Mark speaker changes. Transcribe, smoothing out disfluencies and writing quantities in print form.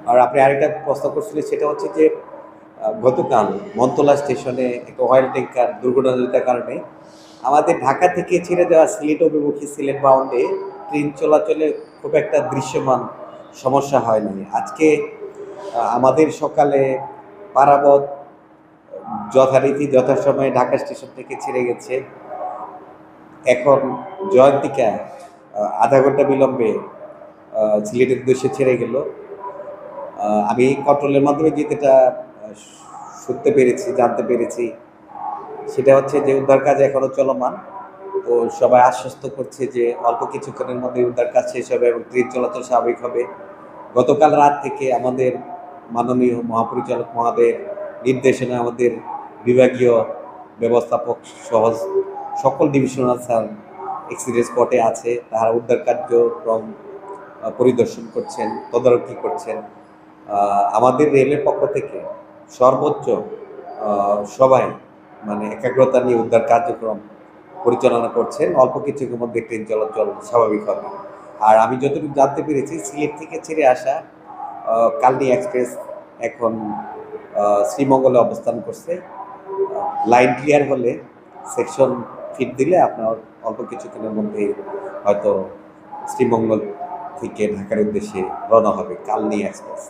Speaker 1: আর আপনি আরেকটা প্রশ্ন করছিলেন, সেটা হচ্ছে যে গতকাল মন্তলা স্টেশনে একটা অয়েল ট্যাঙ্কার দুর্ঘটনাজনিত কারণে আমাদের ঢাকা থেকে ছেড়ে দেওয়া সিলেট অভিমুখী সিলেট বাউন্ডে ট্রেন চলাচলে খুব একটা দৃশ্যমান সমস্যা হয় নাই। আজকে আমাদের সকালে পারাবত যথারীতি যথাসময়ে ঢাকা স্টেশন থেকে ছেড়ে গেছে। এখন জয়ন্তিকা আধা ঘন্টা বিলম্বে সিলেটের উদ্দেশ্যে ছেড়ে গেল। আমি কন্ট্রোলের মাধ্যমে যেটা শুনতে পেরেছি, জানতে পেরেছি, সেটা হচ্ছে যে উদ্ধার কাজ এখনো চলমান। তো সবাই আশ্বস্ত করছে যে অল্প কিছুক্ষণের মধ্যে উদ্ধার কাজ শেষ হবে এবং ট্রেন চলাচল স্বাভাবিক হবে। গতকাল রাত থেকে আমাদের মাননীয় মহাপরিচালক মহোদয়ের নির্দেশনা আমাদের বিভাগীয় ব্যবস্থাপক সহ সকল ডিভিশনাল স্যার এক্সিডেন্ট স্পটে আছে। তারা উদ্ধার কার্যক্রম পরিদর্শন করছেন, তদারকি করছেন। আমাদের রেলের পক্ষ থেকে সর্বোচ্চ সবাই মানে একাগ্রতা নিয়ে উদ্ধার কার্যক্রম পরিচালনা করছেন। অল্প কিছুক্ষণের মধ্যে ট্রেন চলাচল স্বাভাবিক হবে। আর আমি যতটুকু জানতে পেরেছি, সিলেট থেকে ছেড়ে আসা কালনী এক্সপ্রেস এখন শ্রীমঙ্গলে অবস্থান করছে। লাইন ক্লিয়ার হলে সেকশন ফিট দিলে আপনার অল্প কিছুক্ষণের মধ্যে হয়তো শ্রীমঙ্গল থেকে ঢাকার উদ্দেশ্যে রওনা হবে কালনী এক্সপ্রেস।